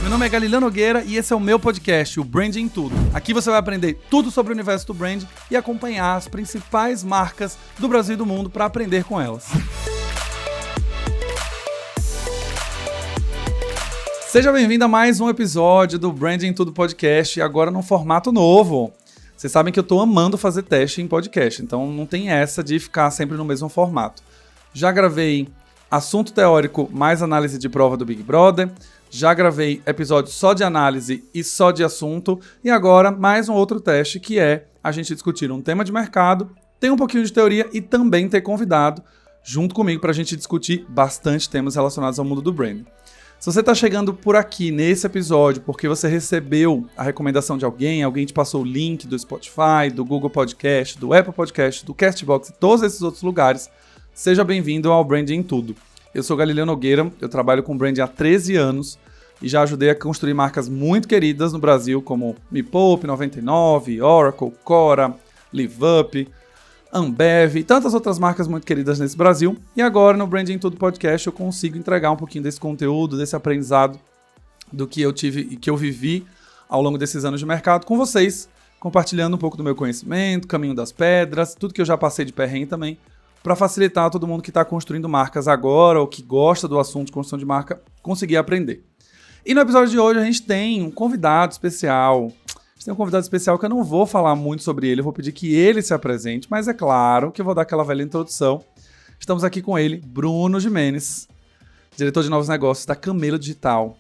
Meu nome é Galileu Nogueira e esse é o meu podcast, o Branding em Tudo. Aqui você vai aprender tudo sobre o universo do brand e acompanhar as principais marcas do Brasil e do mundo para aprender com elas. Seja bem-vindo a mais um episódio do Branding em Tudo podcast e agora num formato novo. Vocês sabem que eu tô amando fazer teste em podcast, então não tem essa de ficar sempre no mesmo formato. Já gravei assunto teórico mais análise de prova do Big Brother, já gravei episódio só de análise e só de assunto, e agora mais um outro teste que é a gente discutir um tema de mercado, ter um pouquinho de teoria e também ter convidado junto comigo para a gente discutir bastante temas relacionados ao mundo do branding. Se você está chegando por aqui nesse episódio porque você recebeu a recomendação de alguém te passou o link do Spotify, do Google Podcast, do Apple Podcast, do Castbox e todos esses outros lugares, seja bem-vindo ao Branding em Tudo. Eu sou Galileu Nogueira, eu trabalho com branding há 13 anos e já ajudei a construir marcas muito queridas no Brasil como Me Poupe, 99, Oracle, Cora, LiveUp, Ambev e tantas outras marcas muito queridas nesse Brasil. E agora no Branding em Tudo podcast eu consigo entregar um pouquinho desse conteúdo, desse aprendizado do que eu tive e que eu vivi ao longo desses anos de mercado com vocês, compartilhando um pouco do meu conhecimento, caminho das pedras, tudo que eu já passei de perrengue também, para facilitar todo mundo que está construindo marcas agora ou que gosta do assunto de construção de marca conseguir aprender. E no episódio de hoje a gente tem um convidado especial. A gente tem um convidado especial que eu não vou falar muito sobre ele, eu vou pedir que ele se apresente, mas é claro que eu vou dar aquela velha introdução. Estamos aqui com ele, Bruno Gimenez, diretor de novos negócios da Camelo Digital.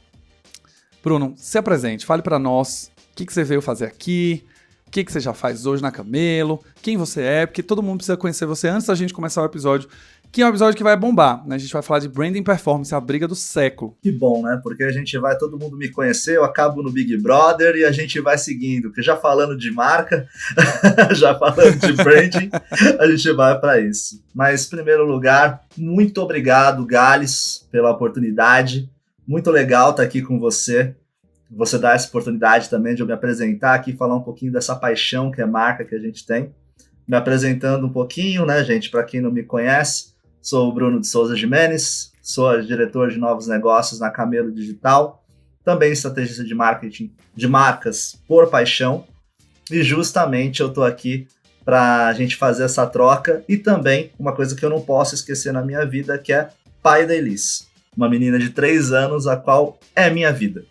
Bruno, se apresente, fale para nós o que você veio fazer aqui, o que você já faz hoje na Camelo, quem você é, porque todo mundo precisa conhecer você antes da gente começar o episódio, que é um episódio que vai bombar, né? A gente vai falar de branding performance, a briga do século. Que bom, né? Porque a gente vai, todo mundo me conhecer, eu acabo no Big Brother e a gente vai seguindo, porque já falando de marca, já falando de branding, a gente vai para isso. Mas, em primeiro lugar, muito obrigado, Gales, pela oportunidade. Muito legal estar aqui com você. Você dá essa oportunidade também de eu me apresentar aqui, falar um pouquinho dessa paixão que é marca que a gente tem. Me apresentando um pouquinho, né, gente? Para quem não me conhece, sou o Bruno de Souza Gimenez, sou diretor de novos negócios na Camelo Digital, também estrategista de marketing de marcas por paixão. E justamente eu estou aqui para a gente fazer essa troca e também uma coisa que eu não posso esquecer na minha vida, que é pai da Elis, uma menina de 3 anos, a qual é minha vida.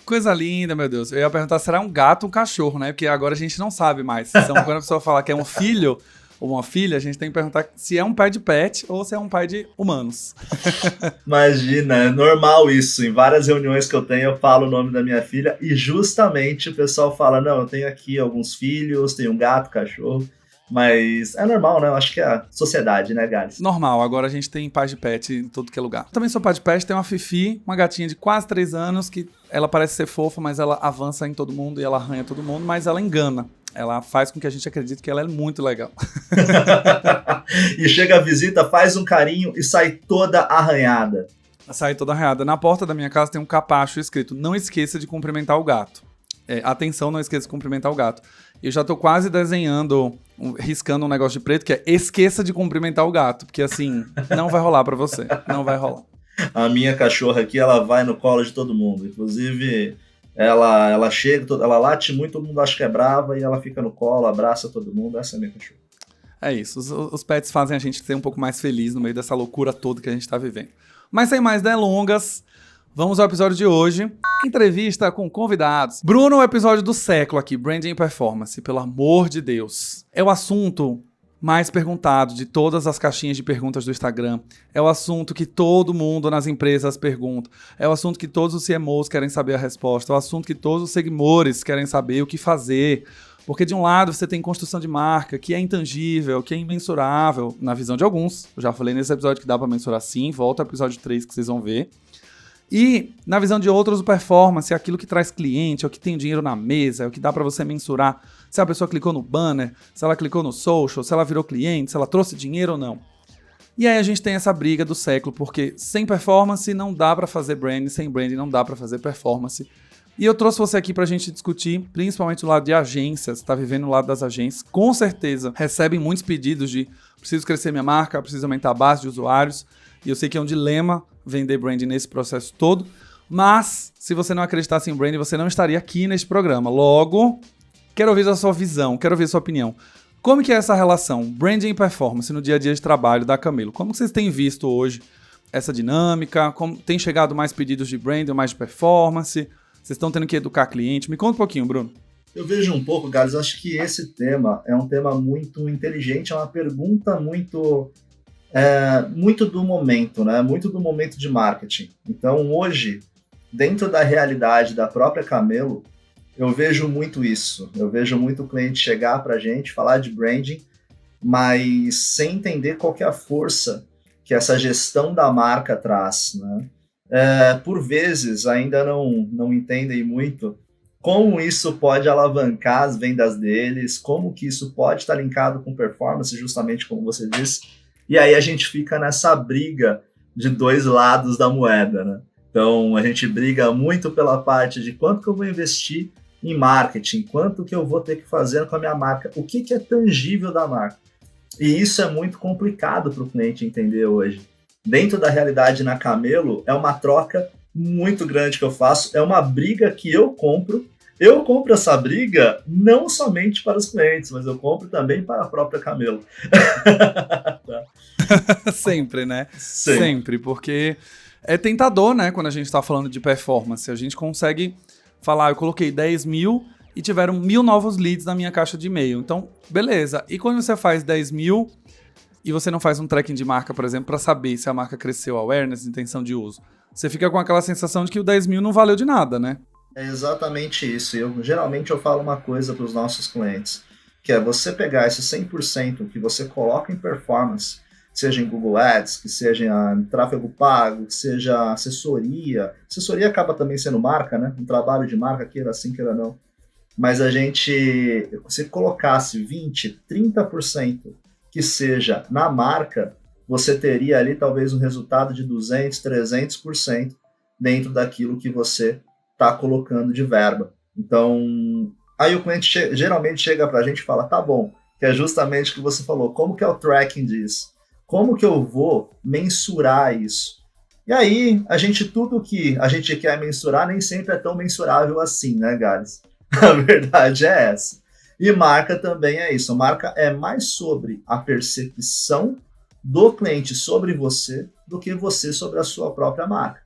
Coisa linda, meu Deus. Eu ia perguntar se será um gato ou um cachorro, né? Porque agora a gente não sabe mais. Então, quando a pessoa fala que é um filho ou uma filha, a gente tem que perguntar se é um pai de pet ou se é um pai de humanos. Imagina, é normal isso. Em várias reuniões que eu tenho, eu falo o nome da minha filha e justamente o pessoal fala, não, eu tenho aqui alguns filhos, tenho um gato, cachorro. Mas é normal, né? Eu acho que é a sociedade, né, Gales? Normal, agora a gente tem pai de pet em todo que é lugar. Também sou pai de pet, tem uma Fifi, uma gatinha de quase 3 anos, que ela parece ser fofa, mas ela avança em todo mundo e ela arranha todo mundo, mas ela engana. Ela faz com que a gente acredite que ela é muito legal. E chega a visita, faz um carinho e sai toda arranhada. Sai toda arranhada. Na porta da minha casa tem um capacho escrito, não esqueça de cumprimentar o gato. Atenção, não esqueça de cumprimentar o gato. Eu já tô quase desenhando, riscando um negócio de preto, que é esqueça de cumprimentar o gato, porque assim, não vai rolar pra você, não vai rolar. A minha cachorra aqui, ela vai no colo de todo mundo, inclusive ela chega, ela late muito, todo mundo acha que é brava e ela fica no colo, abraça todo mundo, essa é a minha cachorra. É isso, os pets fazem a gente ser um pouco mais feliz no meio dessa loucura toda que a gente tá vivendo. Mas sem mais delongas, vamos ao episódio de hoje. Entrevista com convidados. Bruno é o episódio do século aqui, Branding Performance, pelo amor de Deus. É o assunto mais perguntado de todas as caixinhas de perguntas do Instagram. É o assunto que todo mundo nas empresas pergunta. É o assunto que todos os CMOs querem saber a resposta. É o assunto que todos os seguidores querem saber o que fazer. Porque de um lado você tem construção de marca, que é intangível, que é imensurável, na visão de alguns. Eu já falei nesse episódio que dá para mensurar sim, volta ao episódio 3 que vocês vão ver. E, na visão de outros, o performance é aquilo que traz cliente, é o que tem dinheiro na mesa, é o que dá para você mensurar se a pessoa clicou no banner, se ela clicou no social, se ela virou cliente, se ela trouxe dinheiro ou não. E aí a gente tem essa briga do século, porque sem performance não dá para fazer branding, sem branding não dá para fazer performance. E eu trouxe você aqui pra gente discutir, principalmente o lado de agências, tá vivendo o lado das agências, com certeza recebem muitos pedidos de preciso crescer minha marca, preciso aumentar a base de usuários, e eu sei que é um dilema vender branding nesse processo todo, Mas, se você não acreditasse em branding, você não estaria aqui neste programa. Logo, quero ouvir a sua visão, quero ouvir a sua opinião. Como que é essa relação branding e performance no dia a dia de trabalho da Camelo? Como que vocês têm visto hoje essa dinâmica? Como tem chegado mais pedidos de branding ou mais de performance? Vocês estão tendo que educar cliente? Me conta um pouquinho, Bruno. Eu vejo um pouco, Gales, acho que esse tema é um tema muito inteligente, é uma pergunta muito do momento, né? Muito do momento de marketing. Então, hoje, dentro da realidade da própria Camelo, eu vejo muito isso. Eu vejo muito o cliente chegar para a gente, falar de branding, mas sem entender qual que é a força que essa gestão da marca traz, né? Por vezes, ainda não entendem muito como isso pode alavancar as vendas deles, como que isso pode estar linkado com performance, justamente como você disse. E aí a gente fica nessa briga de dois lados da moeda, né? Então, a gente briga muito pela parte de quanto que eu vou investir em marketing, quanto que eu vou ter que fazer com a minha marca, o que é tangível da marca. E isso é muito complicado para o cliente entender hoje. Dentro da realidade na Camelo, é uma troca muito grande que eu faço, é uma briga que eu compro. Eu compro essa briga não somente para os clientes, mas eu compro também para a própria Camelo. Sempre, né? Sempre, porque é tentador, né? Quando a gente está falando de performance, a gente consegue falar, eu coloquei 10 mil e tiveram 1.000 novos leads na minha caixa de e-mail. Então, beleza. E quando você faz 10 mil e você não faz um tracking de marca, por exemplo, para saber se a marca cresceu, awareness, intenção de uso, você fica com aquela sensação de que o 10 mil não valeu de nada, né? É exatamente isso. Geralmente eu falo uma coisa para os nossos clientes, que é você pegar esse 100% que você coloca em performance, seja em Google Ads, que seja em tráfego pago, que seja assessoria. Assessoria acaba também sendo marca, né? Um trabalho de marca, queira sim, queira não. Mas se colocasse 20%, 30% que seja na marca, você teria ali talvez um resultado de 200%, 300% dentro daquilo que você está colocando de verba. Então, aí o cliente geralmente chega para a gente e fala, tá bom, que é justamente o que você falou, como que é o tracking disso? Como que eu vou mensurar isso? E aí, tudo que a gente quer mensurar nem sempre é tão mensurável assim, né, Gales? A verdade é essa. E marca também é isso. Marca é mais sobre a percepção do cliente sobre você do que você sobre a sua própria marca.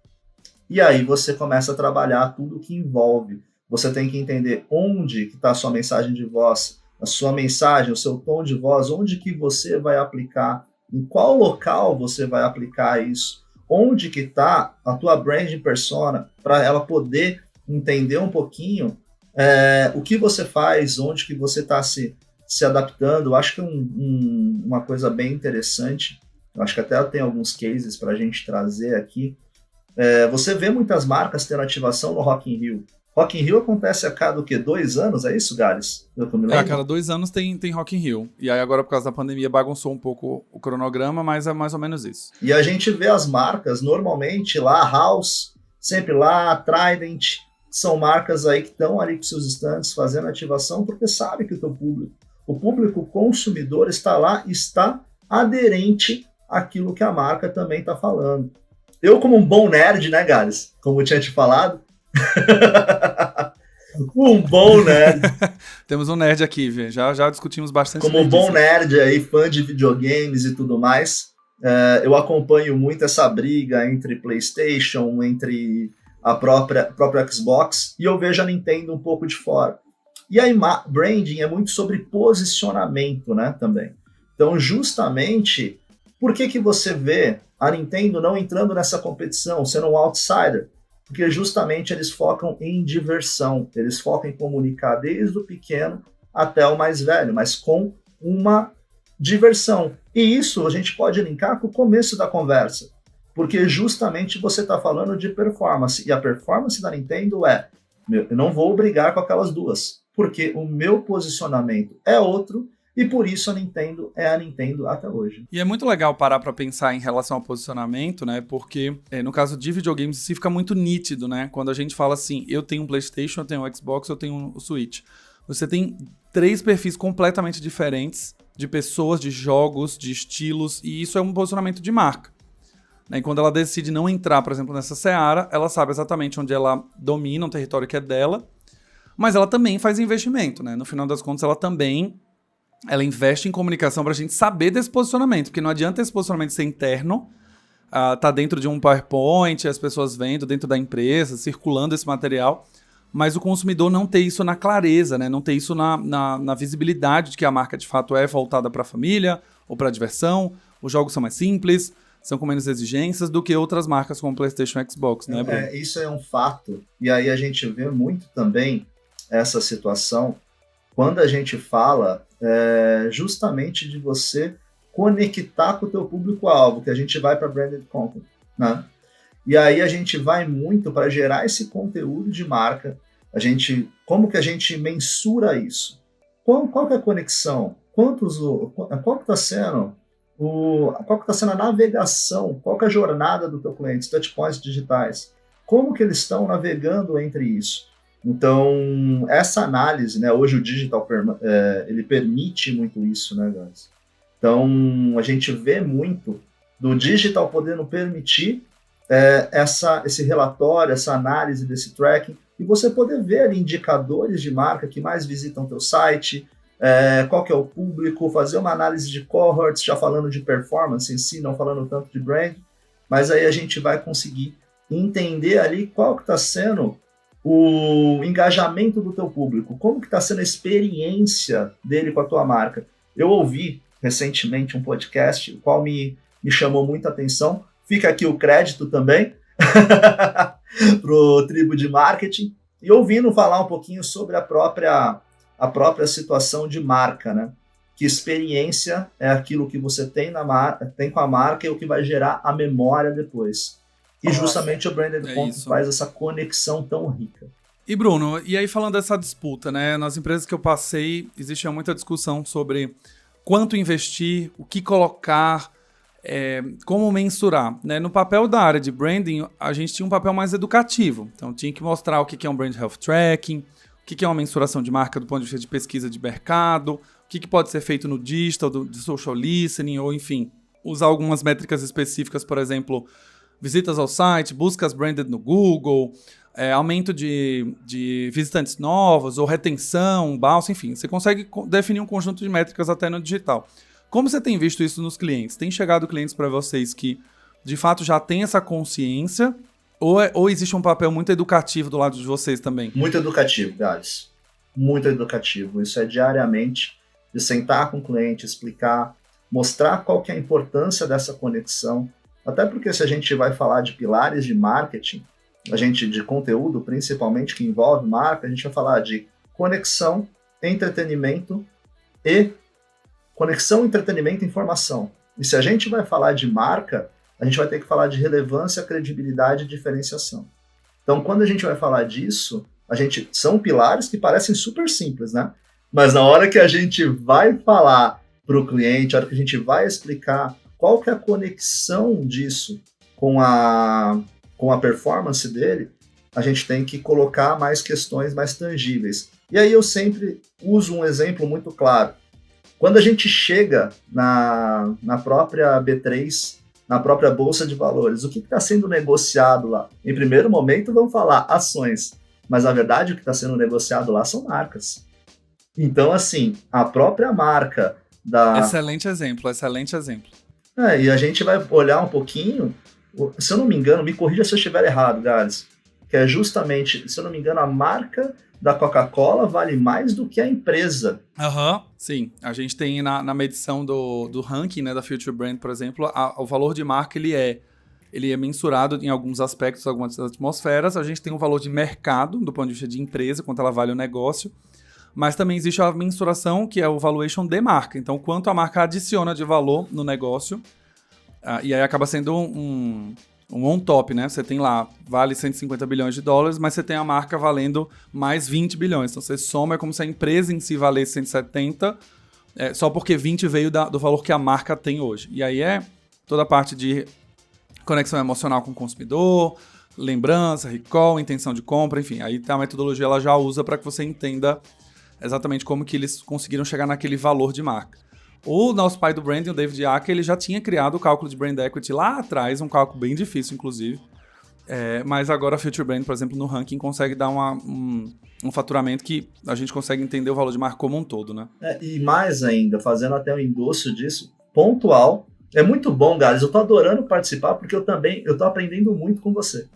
E aí você começa a trabalhar tudo que envolve. Você tem que entender onde que está a sua mensagem de voz, a sua mensagem, o seu tom de voz, onde que você vai aplicar, em qual local você vai aplicar isso, onde que está a tua branding persona, para ela poder entender um pouquinho o que você faz, onde que você está se adaptando. Eu acho que uma coisa bem interessante, eu acho que até tem alguns cases para a gente trazer aqui. Você vê muitas marcas tendo ativação no Rock in Rio. Rock in Rio acontece a cada 2 anos, é isso, Gales? A cada 2 anos tem Rock in Rio. E aí agora, por causa da pandemia, bagunçou um pouco o cronograma, mas é mais ou menos isso. E a gente vê as marcas, normalmente, lá, House, sempre lá, Trident, são marcas aí que estão ali com seus stands fazendo ativação, porque sabe que o público consumidor está lá, está aderente àquilo que a marca também está falando. Eu, como um bom nerd, né, Gales? Como eu tinha te falado. Um bom nerd. Temos um nerd aqui, Vê. Já discutimos bastante. Como um bom nerd aí, fã de videogames e tudo mais, eu acompanho muito essa briga entre PlayStation, entre a própria Xbox, e eu vejo a Nintendo um pouco de fora. E aí, branding é muito sobre posicionamento, né, também. Então, justamente, por que você vê a Nintendo não entrando nessa competição, sendo um outsider? Porque justamente eles focam em diversão, eles focam em comunicar desde o pequeno até o mais velho, mas com uma diversão. E isso a gente pode linkar com o começo da conversa, porque justamente você está falando de performance, e a performance da Nintendo eu não vou brigar com aquelas duas, porque o meu posicionamento é outro, e por isso a Nintendo é a Nintendo até hoje. E é muito legal parar para pensar em relação ao posicionamento, né? Porque no caso de videogames isso fica muito nítido, né? Quando a gente fala assim, eu tenho um PlayStation, eu tenho um Xbox, eu tenho um Switch. Você tem 3 perfis completamente diferentes de pessoas, de jogos, de estilos, e isso é um posicionamento de marca. né? E quando ela decide não entrar, por exemplo, nessa seara, ela sabe exatamente onde ela domina um território que é dela, mas ela também faz investimento, né? No final das contas, ela investe em comunicação para a gente saber desse posicionamento, porque não adianta esse posicionamento ser interno, tá dentro de um PowerPoint, as pessoas vendo dentro da empresa, circulando esse material, mas o consumidor não ter isso na clareza, né? Não ter isso na visibilidade de que a marca de fato é voltada para a família ou para a diversão. Os jogos são mais simples, são com menos exigências do que outras marcas como PlayStation e Xbox, né, Bruno? Isso é um fato. E aí a gente vê muito também essa situação quando a gente fala justamente de você conectar com o teu público-alvo, que a gente vai para branded content, né? E aí a gente vai muito para gerar esse conteúdo de marca. Como que a gente mensura isso? Qual que é a conexão? Qual que está sendo a navegação? Qual que é a jornada do teu cliente? Os touchpoints digitais? Como que eles estão navegando entre isso? Então, essa análise, né? Hoje o digital ele permite muito isso, né, guys? Então, a gente vê muito do digital podendo permitir esse relatório, essa análise desse tracking, e você poder ver ali indicadores de marca que mais visitam teu site, qual que é o público, fazer uma análise de cohorts, já falando de performance em si, não falando tanto de brand, mas aí a gente vai conseguir entender ali qual que está sendo o engajamento do teu público, como que está sendo a experiência dele com a tua marca. Eu ouvi recentemente um podcast, o qual me chamou muita atenção. Fica aqui o crédito também pro Tribo de Marketing. E ouvindo falar um pouquinho sobre a própria situação de marca, né? Que experiência é aquilo que você tem com a marca e o que vai gerar a memória depois. E justamente o Branded Content faz essa conexão tão rica. E Bruno, e aí falando dessa disputa, né? Nas empresas que eu passei, existia muita discussão sobre quanto investir, o que colocar, como mensurar, né? No papel da área de branding, a gente tinha um papel mais educativo. Então, tinha que mostrar o que é um Brand Health Tracking, o que é uma mensuração de marca do ponto de vista de pesquisa de mercado, o que pode ser feito no digital, de social listening, ou enfim, usar algumas métricas específicas, por exemplo, visitas ao site, buscas branded no Google, aumento de visitantes novos, ou retenção, bounce, enfim. Você consegue definir um conjunto de métricas até no digital. Como você tem visto isso nos clientes? Tem chegado clientes para vocês que, de fato, já têm essa consciência? Ou existe um papel muito educativo do lado de vocês também? Muito educativo, Gales. Muito educativo. Isso é diariamente, de sentar com o cliente, explicar, mostrar qual que é a importância dessa conexão. Até porque se a gente vai falar de pilares de marketing, de conteúdo, principalmente, que envolve marca, a gente vai falar de conexão, entretenimento e informação. E se a gente vai falar de marca, a gente vai ter que falar de relevância, credibilidade e diferenciação. Então, quando a gente vai falar disso, são pilares que parecem super simples, né? Mas na hora que a gente vai falar para o cliente, na hora que a gente vai explicar qual que é a conexão disso com a performance dele, a gente tem que colocar mais questões mais tangíveis. E aí eu sempre uso um exemplo muito claro. Quando a gente chega na própria B3, na própria Bolsa de Valores, o que está sendo negociado lá? Em primeiro momento, vamos falar ações, mas na verdade o que está sendo negociado lá são marcas. Então, assim, a própria marca da... Excelente exemplo. E a gente vai olhar um pouquinho, se eu não me engano, me corrija se eu estiver errado, Gales, que é justamente, se eu não me engano, a marca da Coca-Cola vale mais do que a empresa. Sim. A gente tem na medição do ranking, né, da Future Brand, por exemplo, o valor de marca ele é mensurado em alguns aspectos, algumas atmosferas. A gente tem um valor de mercado, do ponto de vista de empresa, quanto ela vale o negócio. Mas também existe a mensuração, que é o valuation de marca. Então, quanto a marca adiciona de valor no negócio. E aí acaba sendo um on-top, né? Você tem lá, vale 150 bilhões de dólares, mas você tem a marca valendo mais 20 bilhões. Então, você soma, é como se a empresa em si valesse 170, só porque 20 veio do valor que a marca tem hoje. E aí toda a parte de conexão emocional com o consumidor, lembrança, recall, intenção de compra, enfim. Aí a metodologia ela já usa para que você entenda exatamente como que eles conseguiram chegar naquele valor de marca. O nosso pai do branding, o David Icke, ele já tinha criado o cálculo de brand equity lá atrás, um cálculo bem difícil, inclusive. Mas agora a Future Brand, por exemplo, no ranking, consegue dar um faturamento que a gente consegue entender o valor de marca como um todo, né? E mais ainda, fazendo até um endosso disso, pontual. É muito bom, Gales. Eu tô adorando participar porque eu tô aprendendo muito com você,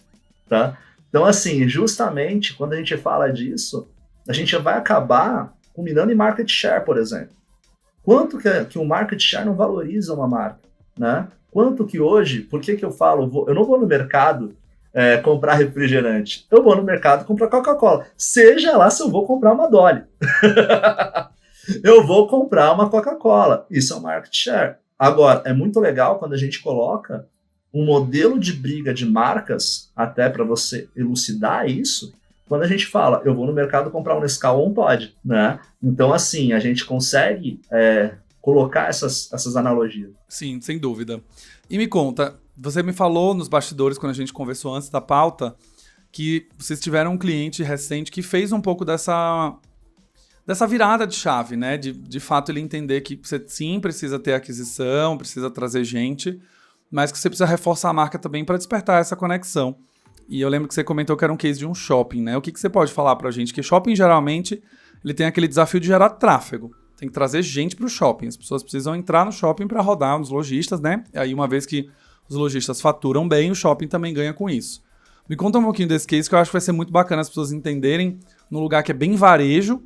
tá? Então, assim, justamente quando a gente fala disso, a gente vai acabar culminando em market share, por exemplo. Quanto que o market share não valoriza uma marca, né? Quanto que hoje, por que eu falo, eu não vou no mercado comprar refrigerante, eu vou no mercado comprar Coca-Cola, seja lá se eu vou comprar uma Dolly. Eu vou comprar uma Coca-Cola, isso é o market share. Agora, é muito legal quando a gente coloca um modelo de briga de marcas, até para você elucidar isso, quando a gente fala, eu vou no mercado comprar um Nescau ou um Toddy, né? Então, assim, a gente consegue colocar essas analogias. Sim, sem dúvida. E me conta, você me falou nos bastidores, quando a gente conversou antes da pauta, que vocês tiveram um cliente recente que fez um pouco dessa virada de chave, né? De fato, ele entender que você sim precisa ter aquisição, precisa trazer gente, mas que você precisa reforçar a marca também para despertar essa conexão. E eu lembro que você comentou que era um case de um shopping, né? O que você pode falar pra gente? Que shopping, geralmente, ele tem aquele desafio de gerar tráfego. Tem que trazer gente pro shopping. As pessoas precisam entrar no shopping para rodar nos lojistas, né? E aí, uma vez que os lojistas faturam bem, o shopping também ganha com isso. Me conta um pouquinho desse case, que eu acho que vai ser muito bacana as pessoas entenderem num lugar que é bem varejo,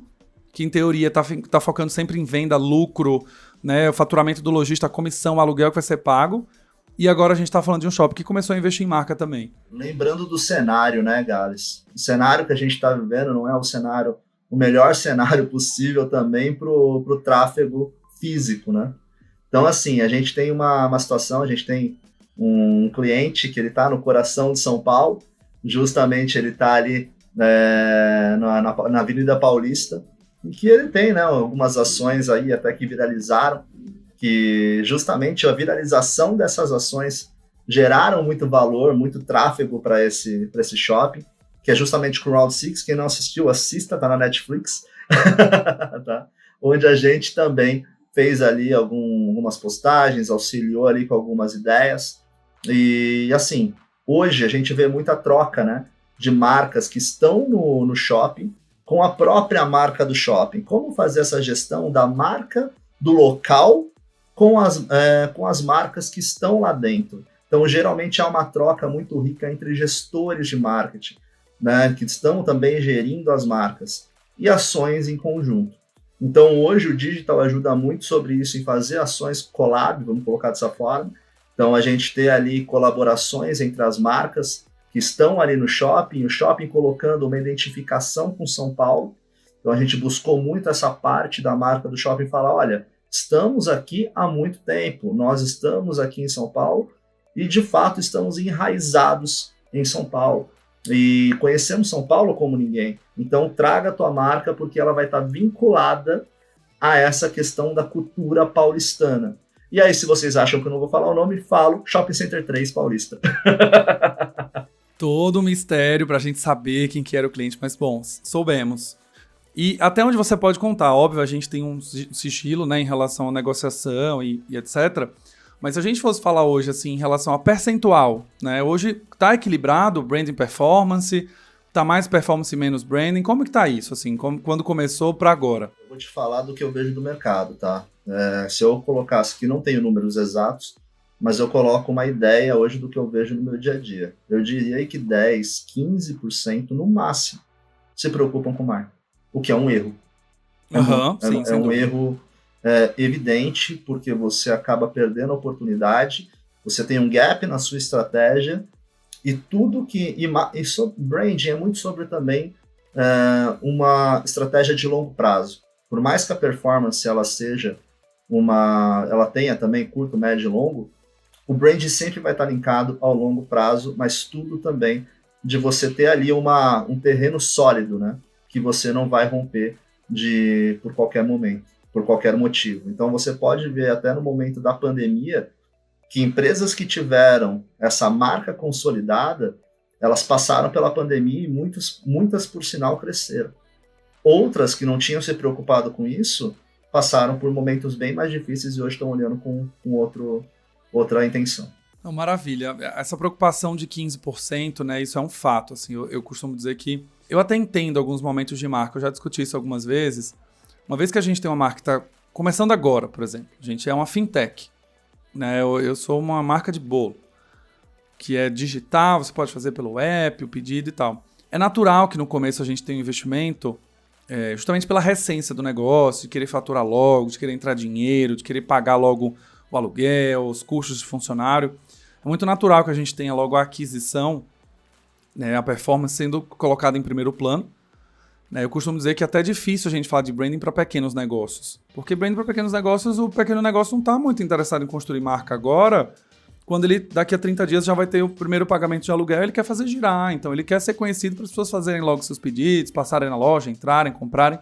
que em teoria tá focando sempre em venda, lucro, né? O faturamento do lojista, a comissão, o aluguel que vai ser pago. E agora a gente está falando de um shopping que começou a investir em marca também. Lembrando do cenário, né, Gales? O cenário que a gente está vivendo não é o melhor cenário possível também para o tráfego físico, né? Então, assim, a gente tem uma situação, a gente tem um cliente que ele está no coração de São Paulo, justamente ele está ali na Avenida Paulista, em que ele tem, né, algumas ações aí até que viralizaram, que justamente a viralização dessas ações geraram muito valor, muito tráfego para esse shopping, que é justamente o Round 6. Quem não assistiu, assista, tá na Netflix, tá? Onde a gente também fez ali algumas postagens, auxiliou ali com algumas ideias. E assim, hoje a gente vê muita troca, né, de marcas que estão no shopping com a própria marca do shopping. Como fazer essa gestão da marca do local com as marcas que estão lá dentro. Então, geralmente, há uma troca muito rica entre gestores de marketing, né, que estão também gerindo as marcas, e ações em conjunto. Então, hoje, o digital ajuda muito sobre isso, em fazer ações collab, vamos colocar dessa forma. Então, a gente ter ali colaborações entre as marcas que estão ali no shopping, o shopping colocando uma identificação com São Paulo. Então, a gente buscou muito essa parte da marca do shopping, falar, olha, estamos aqui há muito tempo, nós estamos aqui em São Paulo e, de fato, estamos enraizados em São Paulo e conhecemos São Paulo como ninguém. Então, traga a tua marca porque ela vai estar vinculada a essa questão da cultura paulistana. E aí, se vocês acham que eu não vou falar o nome, falo Shopping Center 3 Paulista. Todo um mistério pra gente saber quem que era o cliente, mas, bom, soubemos. E até onde você pode contar, óbvio, a gente tem um sigilo, né, em relação à negociação e etc. Mas se a gente fosse falar hoje, assim, em relação a percentual, né, hoje tá equilibrado, branding performance, tá mais performance menos branding, como que tá isso, assim, quando começou para agora? Eu vou te falar do que eu vejo do mercado, tá? Se eu colocasse, que não tenho números exatos, mas eu coloco uma ideia hoje do que eu vejo no meu dia a dia. Eu diria que 10, 15% no máximo se preocupam com marca. O que é um erro. Sim, é um erro evidente, porque você acaba perdendo a oportunidade, você tem um gap na sua estratégia, e tudo que... branding é muito sobre também uma estratégia de longo prazo. Por mais que a performance ela seja ela tenha também curto, médio e longo, o branding sempre vai estar linkado ao longo prazo, mas tudo também de você ter ali um terreno sólido, né? Que você não vai romper por qualquer momento, por qualquer motivo. Então, você pode ver até no momento da pandemia que empresas que tiveram essa marca consolidada, elas passaram pela pandemia e muitas, por sinal, cresceram. Outras que não tinham se preocupado com isso, passaram por momentos bem mais difíceis e hoje estão olhando com outra intenção. Não, maravilha. Essa preocupação de 15%, né, isso é um fato. Assim, eu costumo dizer que eu até entendo alguns momentos de marca, eu já discuti isso algumas vezes. Uma vez que a gente tem uma marca que está começando agora, por exemplo, a gente é uma fintech, né, eu sou uma marca de bolo, que é digital, você pode fazer pelo app, o pedido e tal. É natural que no começo a gente tenha um investimento justamente pela recência do negócio, de querer faturar logo, de querer entrar dinheiro, de querer pagar logo o aluguel, os custos de funcionário. É muito natural que a gente tenha logo a aquisição, né, a performance sendo colocada em primeiro plano. Eu costumo dizer que até é difícil a gente falar de branding para pequenos negócios. Porque branding para pequenos negócios, o pequeno negócio não está muito interessado em construir marca agora, quando ele daqui a 30 dias já vai ter o primeiro pagamento de aluguel, ele quer fazer girar. Então ele quer ser conhecido para as pessoas fazerem logo seus pedidos, passarem na loja, entrarem, comprarem.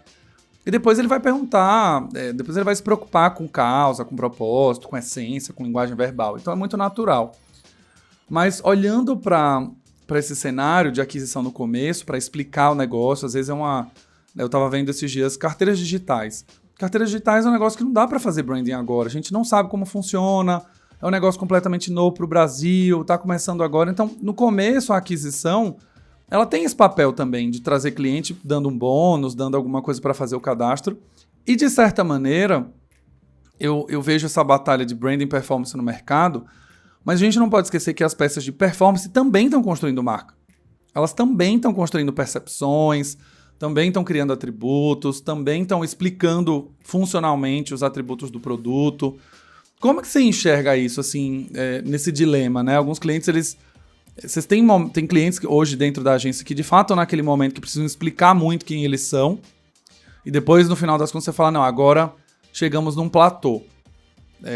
E depois ele vai perguntar, depois ele vai se preocupar com causa, com propósito, com essência, com linguagem verbal. Então é muito natural. Mas olhando para esse cenário de aquisição no começo, para explicar o negócio, às vezes eu estava vendo esses dias carteiras digitais. Carteiras digitais é um negócio que não dá para fazer branding agora. A gente não sabe como funciona, é um negócio completamente novo para o Brasil, está começando agora. Então, no começo, a aquisição, ela tem esse papel também de trazer cliente dando um bônus, dando alguma coisa para fazer o cadastro. E, de certa maneira, eu vejo essa batalha de branding e performance no mercado, mas a gente não pode esquecer que as peças de performance também estão construindo marca. Elas também estão construindo percepções, também estão criando atributos, também estão explicando funcionalmente os atributos do produto. Como é que você enxerga isso, assim, nesse dilema, né? Alguns clientes, vocês têm clientes que hoje dentro da agência que de fato estão naquele momento que precisam explicar muito quem eles são, e depois no final das contas você fala, não, agora chegamos num platô.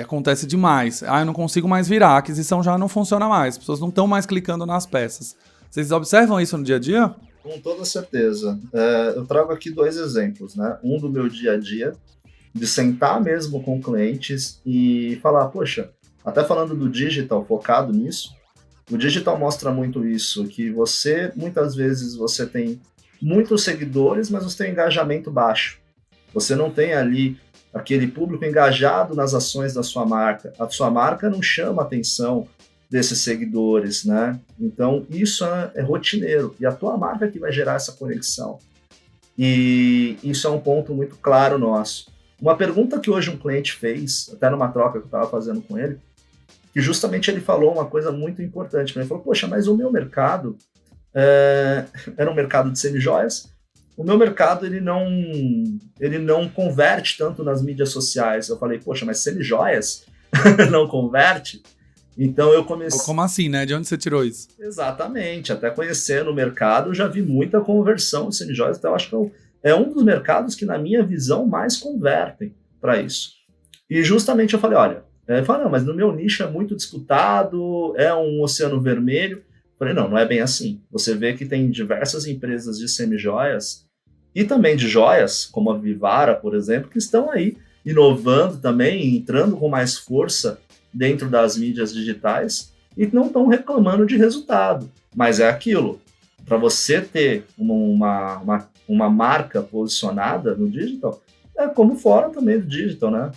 Acontece demais. Eu não consigo mais virar, a aquisição já não funciona mais, as pessoas não estão mais clicando nas peças. Vocês observam isso no dia a dia? Com toda certeza. Eu trago aqui 2 exemplos, né? Um do meu dia a dia, de sentar mesmo com clientes e falar, poxa, até falando do digital, focado nisso, o digital mostra muito isso, que muitas vezes você tem muitos seguidores, mas você tem engajamento baixo. Você não tem ali aquele público engajado nas ações da sua marca. A sua marca não chama a atenção desses seguidores, né? Então, isso é rotineiro. E a tua marca que vai gerar essa conexão. E isso é um ponto muito claro nosso. Uma pergunta que hoje um cliente fez, até numa troca que eu estava fazendo com ele, que justamente ele falou uma coisa muito importante. Ele falou, poxa, mas o meu mercado era um mercado de semijoias. O meu mercado ele não converte tanto nas mídias sociais. Eu falei, poxa, mas semijoias não converte? Então eu comecei... Como assim, né? De onde você tirou isso? Exatamente. Até conhecendo o mercado, eu já vi muita conversão de semijoias. Então eu acho que é um dos mercados que, na minha visão, mais convertem para isso. E justamente eu falei, olha, não, mas no meu nicho é muito disputado, é um oceano vermelho. Eu falei, não é bem assim. Você vê que tem diversas empresas de semijoias e também de joias, como a Vivara, por exemplo, que estão aí inovando também, entrando com mais força dentro das mídias digitais e não estão reclamando de resultado. Mas é aquilo, para você ter uma marca posicionada no digital, é como fora também do digital, né?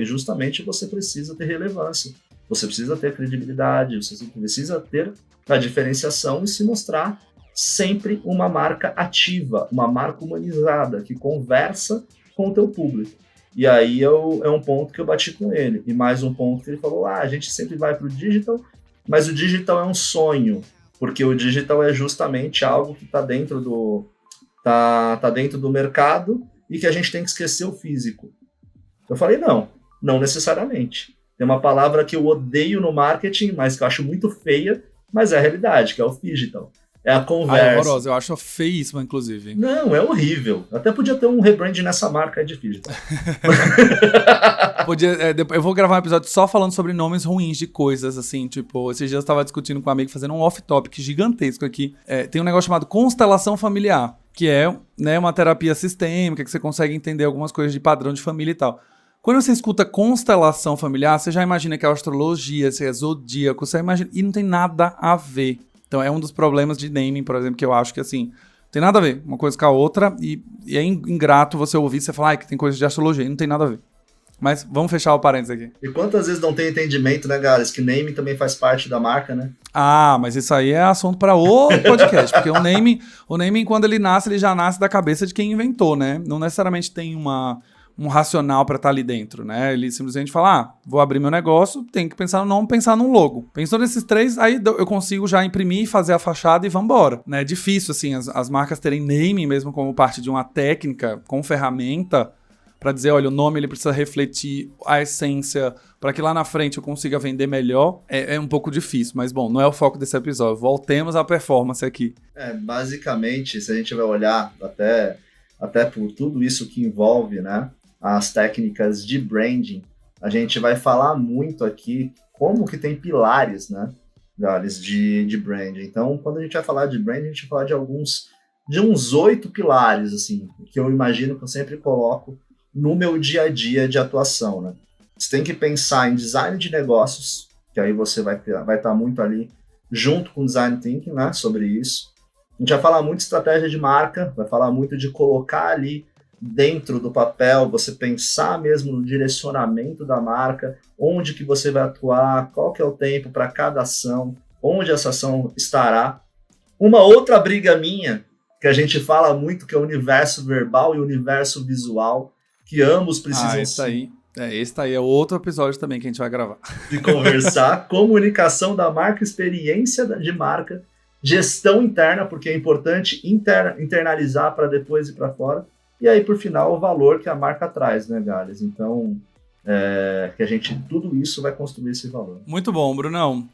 E justamente você precisa ter relevância, você precisa ter credibilidade, você precisa ter a diferenciação e se mostrar sempre uma marca ativa, uma marca humanizada, que conversa com o teu público. E aí é um ponto que eu bati com ele. E mais um ponto que ele falou, a gente sempre vai para o digital, mas o digital é um sonho, porque o digital é justamente algo que está dentro do mercado e que a gente tem que esquecer o físico. Eu falei, não necessariamente. Tem uma palavra que eu odeio no marketing, mas que eu acho muito feia, mas é a realidade, que é o digital. É a conversa. É horrorosa, eu acho feíssima, inclusive. Não, é horrível. Até podia ter um rebrand nessa marca de digital. Eu vou gravar um episódio só falando sobre nomes ruins de coisas, assim, tipo, esses dias eu estava discutindo com um amigo, fazendo um off-topic gigantesco aqui. Tem um negócio chamado constelação familiar, que é, né, uma terapia sistêmica, que você consegue entender algumas coisas de padrão de família e tal. Quando você escuta constelação familiar, você já imagina que é astrologia, se é zodíaco, você imagina, e não tem nada a ver. Então é um dos problemas de naming, por exemplo, que eu acho que, assim, Tem nada a ver uma coisa com a outra e é ingrato você ouvir você falar que tem coisa de astrologia e não tem nada a ver. Mas vamos fechar o parênteses aqui. E quantas vezes não tem entendimento, né, Gales? Que naming também faz parte da marca, né? Ah, mas isso aí é assunto para outro podcast, porque o naming, quando ele nasce, ele já nasce da cabeça de quem inventou, né? Não necessariamente tem um racional para estar ali dentro, né? Ele simplesmente fala, vou abrir meu negócio, tem que pensar no nome, pensar num logo. Pensando nesses 3, aí eu consigo já imprimir, fazer a fachada e vambora, né? É difícil, assim, as marcas terem naming mesmo como parte de uma técnica, com ferramenta, para dizer, olha, o nome ele precisa refletir a essência para que lá na frente eu consiga vender melhor, é um pouco difícil, mas bom, não é o foco desse episódio. Voltemos à performance aqui. Basicamente, se a gente vai olhar até por tudo isso que envolve, né, as técnicas de branding, a gente vai falar muito aqui como que tem pilares, né, Gales, de branding. Então, quando a gente vai falar de branding, a gente vai falar de uns 8 pilares, assim, que eu imagino que eu sempre coloco no meu dia a dia de atuação, né? Você tem que pensar em design de negócios, que aí você vai estar muito ali junto com design thinking, né, sobre isso. A gente vai falar muito de estratégia de marca, vai falar muito de colocar ali dentro do papel, você pensar mesmo no direcionamento da marca, onde que você vai atuar, qual que é o tempo para cada ação, onde essa ação estará. Uma outra briga minha, que a gente fala muito, que é o universo verbal e o universo visual, que ambos precisam... Esse aí é outro episódio também que a gente vai gravar. De conversar, comunicação da marca, experiência de marca, gestão interna, porque é importante internalizar para depois ir para fora. E aí, por final, o valor que a marca traz, né, Gales? Então, tudo isso vai construir esse valor. Muito bom, Brunão.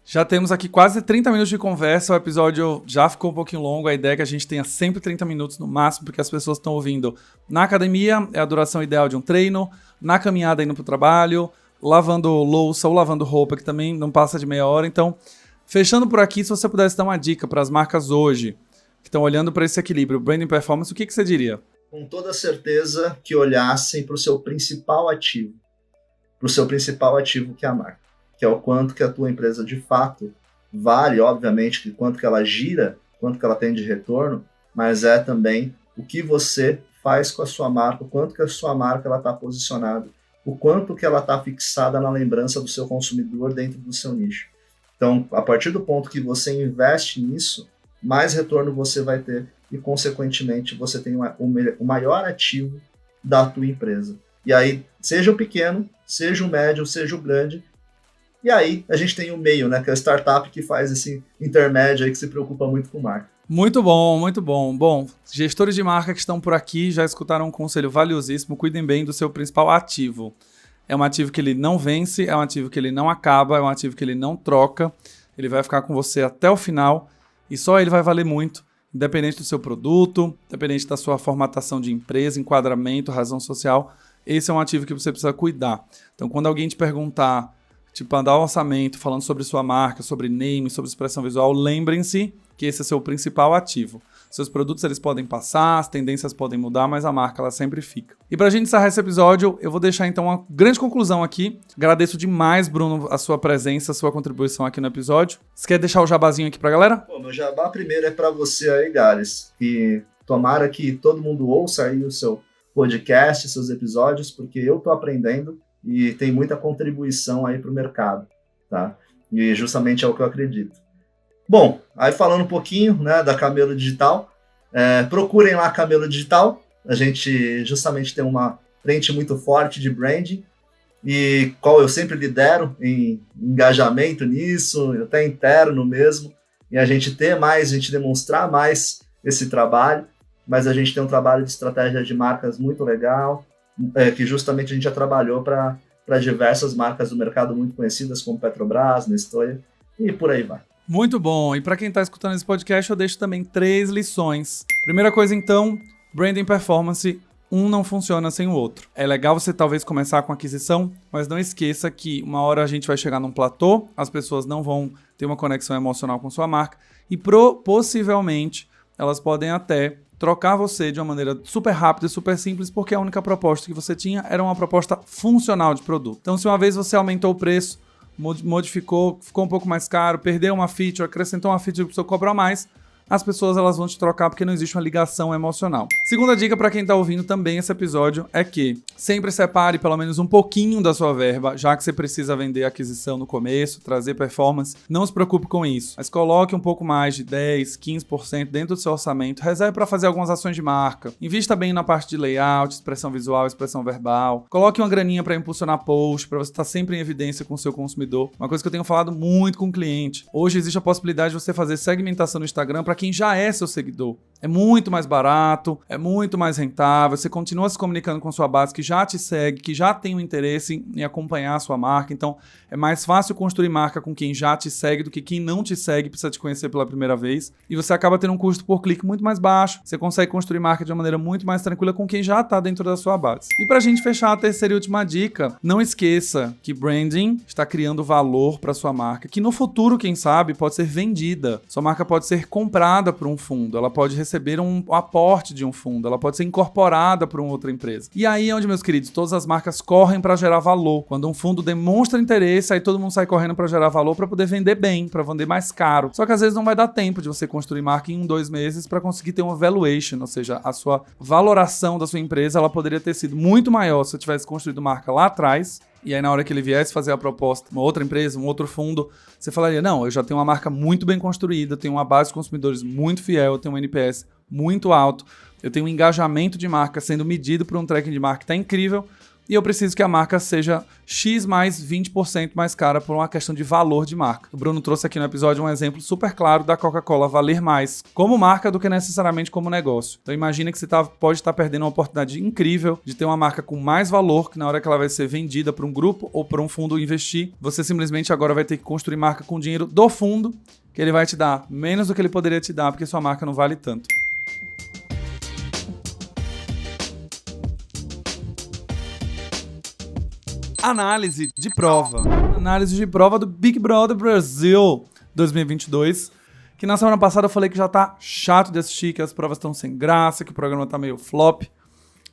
Já temos aqui quase 30 minutos de conversa, o episódio já ficou um pouquinho longo, a ideia é que a gente tenha sempre 30 minutos no máximo, porque as pessoas estão ouvindo na academia, é a duração ideal de um treino, na caminhada indo para o trabalho, lavando louça ou lavando roupa, que também não passa de meia hora. Então, fechando por aqui, se você pudesse dar uma dica para as marcas hoje, que estão olhando para esse equilíbrio, branding performance, o que você diria? Com toda certeza que olhassem para o seu principal ativo, que é a marca, que é o quanto que a tua empresa de fato vale, obviamente, quanto que ela gira, quanto que ela tem de retorno, mas é também o que você faz com a sua marca, o quanto que a sua marca está posicionada, o quanto que ela está fixada na lembrança do seu consumidor dentro do seu nicho. Então, a partir do ponto que você investe nisso, mais retorno você vai ter e, consequentemente, você tem o maior ativo da tua empresa. E aí, seja o pequeno, seja o médio, seja o grande. E aí, a gente tem o meio, né, que é a startup que faz esse intermédio aí que se preocupa muito com marca. Muito bom, muito bom. Bom, gestores de marca que estão por aqui já escutaram um conselho valiosíssimo. Cuidem bem do seu principal ativo. É um ativo que ele não vence, é um ativo que ele não acaba, é um ativo que ele não troca. Ele vai ficar com você até o final e só ele vai valer muito, independente do seu produto, independente da sua formatação de empresa, enquadramento, razão social. Esse é um ativo que você precisa cuidar. Então, quando alguém te perguntar, mandar um orçamento falando sobre sua marca, sobre name, sobre expressão visual, lembrem-se que esse é seu principal ativo. Seus produtos eles podem passar, as tendências podem mudar, mas a marca ela sempre fica. E pra gente encerrar esse episódio, eu vou deixar então uma grande conclusão aqui. Agradeço demais, Bruno, a sua presença, a sua contribuição aqui no episódio. Você quer deixar o jabazinho aqui pra galera? Pô, meu jabá primeiro é pra você aí, Gales, e tomara que todo mundo ouça aí o seu podcast, seus episódios, porque eu tô aprendendo e tem muita contribuição aí pro mercado, tá? E justamente é o que eu acredito. Bom, aí falando um pouquinho, né, da Camelo Digital, procurem lá a Camelo Digital, a gente justamente tem uma frente muito forte de branding, e qual eu sempre lidero em engajamento nisso, até interno mesmo, e a gente demonstrar mais esse trabalho, mas a gente tem um trabalho de estratégia de marcas muito legal, que justamente a gente já trabalhou para diversas marcas do mercado muito conhecidas, como Petrobras, Nestlé, e por aí vai. Muito bom. E para quem está escutando esse podcast, eu deixo também 3 lições. Primeira coisa, então, branding performance, um não funciona sem o outro. É legal você talvez começar com aquisição, mas não esqueça que uma hora a gente vai chegar num platô, as pessoas não vão ter uma conexão emocional com sua marca e possivelmente elas podem até trocar você de uma maneira super rápida e super simples, porque a única proposta que você tinha era uma proposta funcional de produto. Então, se uma vez você aumentou o preço, modificou, ficou um pouco mais caro, perdeu uma feature, acrescentou uma feature que precisou cobrar mais, as pessoas elas vão te trocar porque não existe uma ligação emocional. Segunda dica para quem tá ouvindo também esse episódio é que sempre separe pelo menos um pouquinho da sua verba, já que você precisa vender aquisição no começo, trazer performance, não se preocupe com isso, mas coloque um pouco mais de 10, 15% dentro do seu orçamento, reserve para fazer algumas ações de marca, invista bem na parte de layout, expressão visual, expressão verbal, coloque uma graninha para impulsionar post, para você estar sempre em evidência com o seu consumidor. Uma coisa que eu tenho falado muito com o cliente, hoje existe a possibilidade de você fazer segmentação no Instagram para quem já é seu seguidor. É muito mais barato, é muito mais rentável, você continua se comunicando com sua base que já te segue, que já tem um interesse em acompanhar a sua marca, então é mais fácil construir marca com quem já te segue do que quem não te segue precisa te conhecer pela primeira vez, e você acaba tendo um custo por clique muito mais baixo, você consegue construir marca de uma maneira muito mais tranquila com quem já está dentro da sua base. E pra gente fechar a terceira e última dica, não esqueça que branding está criando valor para sua marca, que no futuro, quem sabe, pode ser vendida. Sua marca pode ser comprada por um fundo, ela pode receber um aporte de um fundo, ela pode ser incorporada por uma outra empresa. E aí é onde, meus queridos, todas as marcas correm para gerar valor. Quando um fundo demonstra interesse, aí todo mundo sai correndo para gerar valor para poder vender bem, para vender mais caro. Só que às vezes não vai dar tempo de você construir marca em 2 meses para conseguir ter uma valuation, ou seja, a sua valoração da sua empresa, ela poderia ter sido muito maior se você tivesse construído marca lá atrás. E aí na hora que ele viesse fazer a proposta, uma outra empresa, um outro fundo, você falaria, não, eu já tenho uma marca muito bem construída, tenho uma base de consumidores muito fiel, eu tenho um NPS muito alto, eu tenho um engajamento de marca sendo medido por um tracking de marca que está incrível, e eu preciso que a marca seja X mais 20% mais cara por uma questão de valor de marca. O Bruno trouxe aqui no episódio um exemplo super claro da Coca-Cola valer mais como marca do que necessariamente como negócio. Então imagina que você pode estar perdendo uma oportunidade incrível de ter uma marca com mais valor, que na hora que ela vai ser vendida para um grupo ou para um fundo investir, você simplesmente agora vai ter que construir marca com dinheiro do fundo, que ele vai te dar menos do que ele poderia te dar, porque sua marca não vale tanto. Análise de prova. Análise de prova do Big Brother Brasil 2022. Que na semana passada eu falei que já tá chato de assistir, que as provas estão sem graça, que o programa tá meio flop,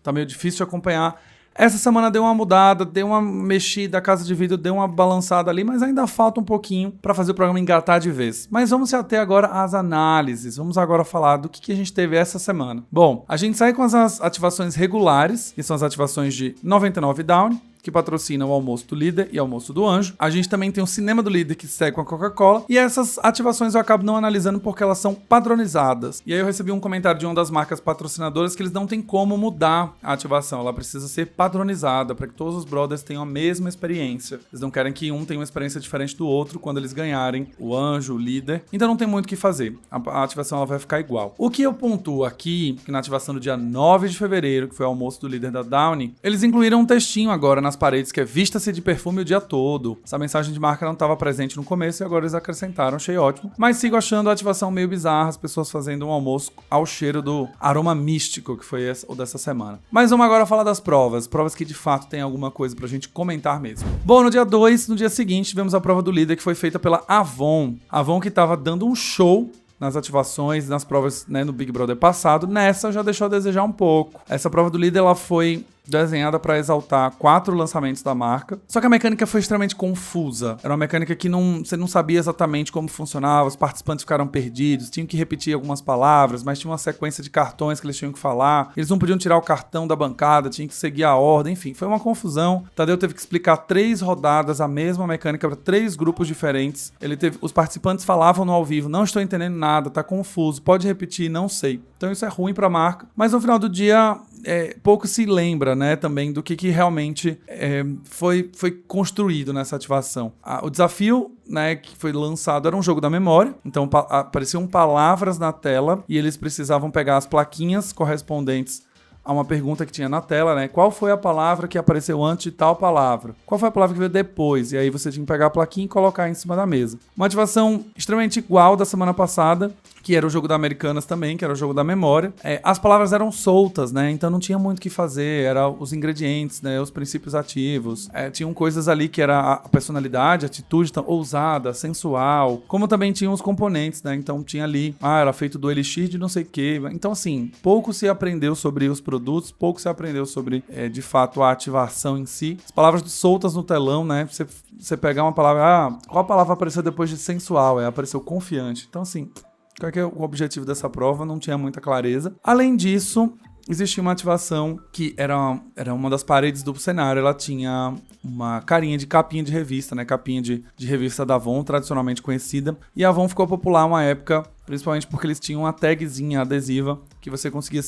tá meio difícil de acompanhar. Essa semana deu uma mudada, deu uma mexida, a Casa de Vidro deu uma balançada ali, mas ainda falta um pouquinho para fazer o programa engatar de vez. Mas vamos se ater agora às análises, vamos agora falar do que a gente teve essa semana. Bom, a gente sai com as ativações regulares, que são as ativações de 99 Down, que patrocina o almoço do líder e o almoço do anjo. A gente também tem o cinema do líder que segue com a Coca-Cola. E essas ativações eu acabo não analisando porque elas são padronizadas. E aí eu recebi um comentário de uma das marcas patrocinadoras que eles não tem como mudar a ativação. Ela precisa ser padronizada para que todos os brothers tenham a mesma experiência. Eles não querem que um tenha uma experiência diferente do outro quando eles ganharem o anjo, o líder. Então não tem muito o que fazer. A ativação ela vai ficar igual. O que eu pontuo aqui, que na ativação do dia 9 de fevereiro, que foi o almoço do líder da Downy, eles incluíram um textinho agora nas paredes que é vista-se de perfume o dia todo. Essa mensagem de marca não estava presente no começo e agora eles acrescentaram, achei ótimo. Mas sigo achando a ativação meio bizarra, as pessoas fazendo um almoço ao cheiro do aroma místico que foi o dessa semana. Mas vamos agora falar das provas que de fato tem alguma coisa pra gente comentar mesmo. Bom, no dia 2, no dia seguinte, tivemos a prova do líder que foi feita pela Avon. Avon que estava dando um show nas ativações, nas provas, né, no Big Brother passado. Nessa já deixou a desejar um pouco. Essa prova do líder ela foi desenhada para exaltar 4 lançamentos da marca. Só que a mecânica foi extremamente confusa. Era uma mecânica que você não sabia exatamente como funcionava, os participantes ficaram perdidos, tinham que repetir algumas palavras, mas tinha uma sequência de cartões que eles tinham que falar. Eles não podiam tirar o cartão da bancada, tinham que seguir a ordem, enfim, foi uma confusão. Tadeu teve que explicar 3 rodadas a mesma mecânica para 3 grupos diferentes. Os participantes falavam no ao vivo, não estou entendendo nada, tá confuso, pode repetir, não sei. Então isso é ruim para a marca, mas no final do dia pouco se lembra, né, também do que realmente foi construído nessa ativação. O desafio, né, que foi lançado era um jogo da memória, então apareciam palavras na tela e eles precisavam pegar as plaquinhas correspondentes a uma pergunta que tinha na tela, né? Qual foi a palavra que apareceu antes de tal palavra? Qual foi a palavra que veio depois? E aí você tinha que pegar a plaquinha e colocar em cima da mesa. Uma ativação extremamente igual da semana passada, que era o jogo da Americanas também, que era o jogo da memória. As palavras eram soltas, né? Então não tinha muito o que fazer, eram os ingredientes, né? Os princípios ativos. Tinham coisas ali que era a personalidade, a atitude ousada, sensual, como também tinham os componentes, né? Então tinha ali, era feito do elixir de não sei o quê. Então assim, pouco se aprendeu sobre os produtos, pouco se aprendeu sobre, de fato, a ativação em si. As palavras soltas no telão, né? Você pegar uma palavra, qual palavra apareceu depois de sensual? Apareceu confiante. Então assim, Qual é que é o objetivo dessa prova? Não tinha muita clareza. Além disso, existia uma ativação que era uma das paredes do cenário. Ela tinha uma carinha de capinha de revista, né? Capinha de revista da Avon, tradicionalmente conhecida. E a Avon ficou popular uma época, principalmente porque eles tinham uma tagzinha adesiva que você conseguia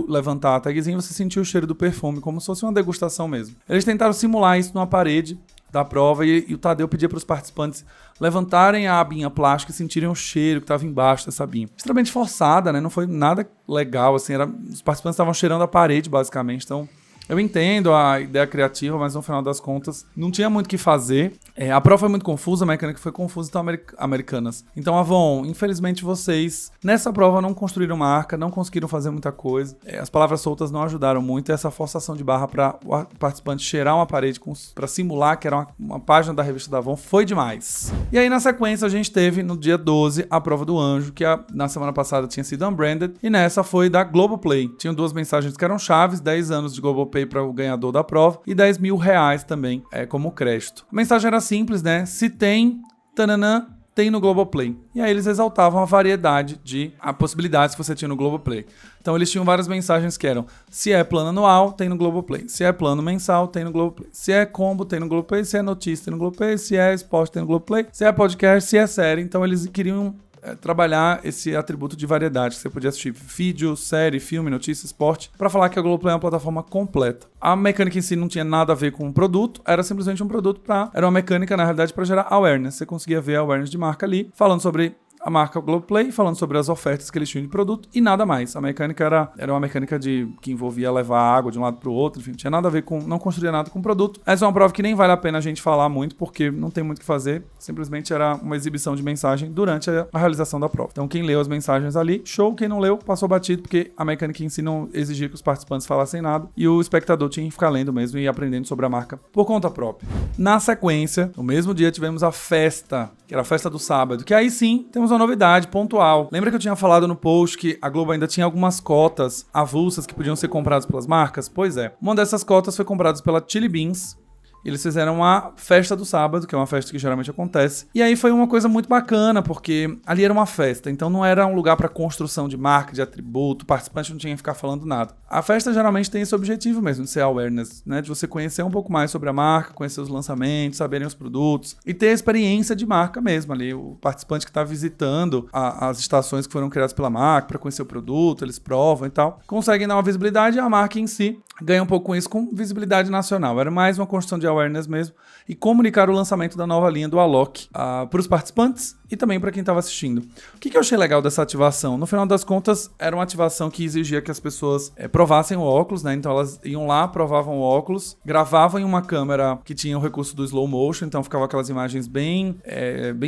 levantar a tagzinha e você sentia o cheiro do perfume, como se fosse uma degustação mesmo. Eles tentaram simular isso numa parede da prova e o Tadeu pedia para os participantes levantarem a abinha plástica e sentirem o cheiro que estava embaixo dessa abinha. Extremamente forçada, né? Não foi nada legal, assim, os participantes estavam cheirando a parede, basicamente, então eu entendo a ideia criativa, mas no final das contas não tinha muito o que fazer. A prova foi muito confusa, a mecânica foi confusa, então Americanas. Então, Avon, infelizmente vocês nessa prova não construíram marca, não conseguiram fazer muita coisa. As palavras soltas não ajudaram muito. Essa forçação de barra para o participante cheirar uma parede para simular que era uma página da revista da Avon foi demais. E aí, na sequência, a gente teve no dia 12 a prova do Anjo, que na semana passada tinha sido unbranded, e nessa foi da Globoplay. Tinham 2 mensagens que eram chaves, 10 anos de Globoplay para o ganhador da prova e R$10 mil também como crédito. A mensagem era simples, né? Se tem, tananã, tem no Globoplay. E aí eles exaltavam a variedade de possibilidades que você tinha no Globoplay. Então eles tinham várias mensagens que eram: se é plano anual, tem no Globoplay. Se é plano mensal, tem no Globoplay. Se é combo, tem no Globoplay. Se é notícia, tem no Globoplay. Se é esporte, tem no Globoplay. Se é podcast, se é série. Então eles queriam trabalhar esse atributo de variedade, que você podia assistir vídeo, série, filme, notícia, esporte, para falar que a Globoplay é uma plataforma completa. A mecânica em si não tinha nada a ver com o produto, era simplesmente um produto era uma mecânica, na realidade, para gerar awareness. Você conseguia ver a awareness de marca ali, falando sobre a marca Globoplay, falando sobre as ofertas que eles tinham de produto e nada mais. A mecânica era uma mecânica que envolvia levar água de um lado para o outro, enfim, não tinha nada a ver com, não construía nada com o produto. Essa é uma prova que nem vale a pena a gente falar muito, porque não tem muito o que fazer, simplesmente era uma exibição de mensagem durante a realização da prova. Então quem leu as mensagens ali, show, quem não leu, passou batido, porque a mecânica em si não exigia que os participantes falassem nada e o espectador tinha que ficar lendo mesmo e aprendendo sobre a marca por conta própria. Na sequência, no mesmo dia, tivemos a festa, que era a festa do sábado, que aí sim, temos uma novidade pontual. Lembra que eu tinha falado no post que a Globo ainda tinha algumas cotas avulsas que podiam ser compradas pelas marcas? Pois é. Uma dessas cotas foi comprada pela Chili Beans. Eles fizeram a festa do sábado, que é uma festa que geralmente acontece. E aí foi uma coisa muito bacana, porque ali era uma festa, então não era um lugar para construção de marca, de atributo, o participante não tinha que ficar falando nada. A festa geralmente tem esse objetivo mesmo, de ser awareness, né? De você conhecer um pouco mais sobre a marca, conhecer os lançamentos, saberem os produtos e ter a experiência de marca mesmo ali. O participante que está visitando as estações que foram criadas pela marca para conhecer o produto, eles provam e tal, conseguem dar uma visibilidade e a marca em si ganha um pouco com isso, com visibilidade nacional. Era mais uma construção de awareness mesmo e comunicar o lançamento da nova linha do Alok para os participantes e também para quem estava assistindo. O que eu achei legal dessa ativação? No final das contas, era uma ativação que exigia que as pessoas provassem o óculos, né? Então elas iam lá, provavam o óculos, gravavam em uma câmera que tinha o recurso do slow motion, então ficava aquelas imagens bem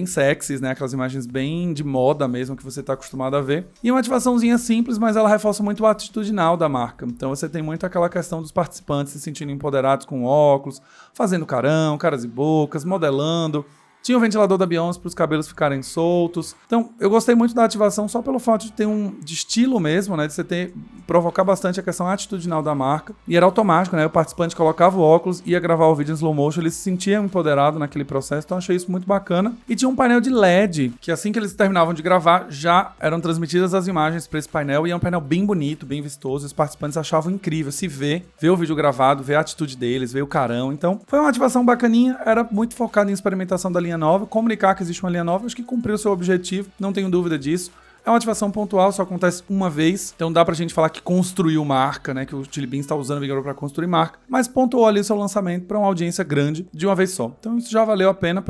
sexys, né? Aquelas imagens bem de moda mesmo que você está acostumado a ver. E uma ativaçãozinha simples, mas ela reforça muito o atitudinal da marca. Então você tem muito aquela questão dos participantes se sentindo empoderados com o óculos, fazendo carão, caras e bocas, modelando. Tinha o ventilador da Beyoncé para os cabelos ficarem soltos. Então, eu gostei muito da ativação só pelo fato de ter de estilo mesmo, né? De você provocar bastante a questão atitudinal da marca. E era automático, né? O participante colocava o óculos, ia gravar o vídeo em slow motion, ele se sentia empoderado naquele processo, então achei isso muito bacana. E tinha um painel de LED, que assim que eles terminavam de gravar, já eram transmitidas as imagens para esse painel, e é um painel bem bonito, bem vistoso, os participantes achavam incrível se ver o vídeo gravado, ver a atitude deles, ver o carão. Então, foi uma ativação bacaninha, era muito focado em experimentação da linha nova, comunicar que existe uma linha nova, acho que cumpriu o seu objetivo, não tenho dúvida disso. É uma ativação pontual, só acontece uma vez, então dá pra gente falar que construiu marca, né, que o Chili Beans está usando o Vigor para construir marca, mas pontuou ali o seu lançamento para uma audiência grande de uma vez só. Então isso já valeu a pena,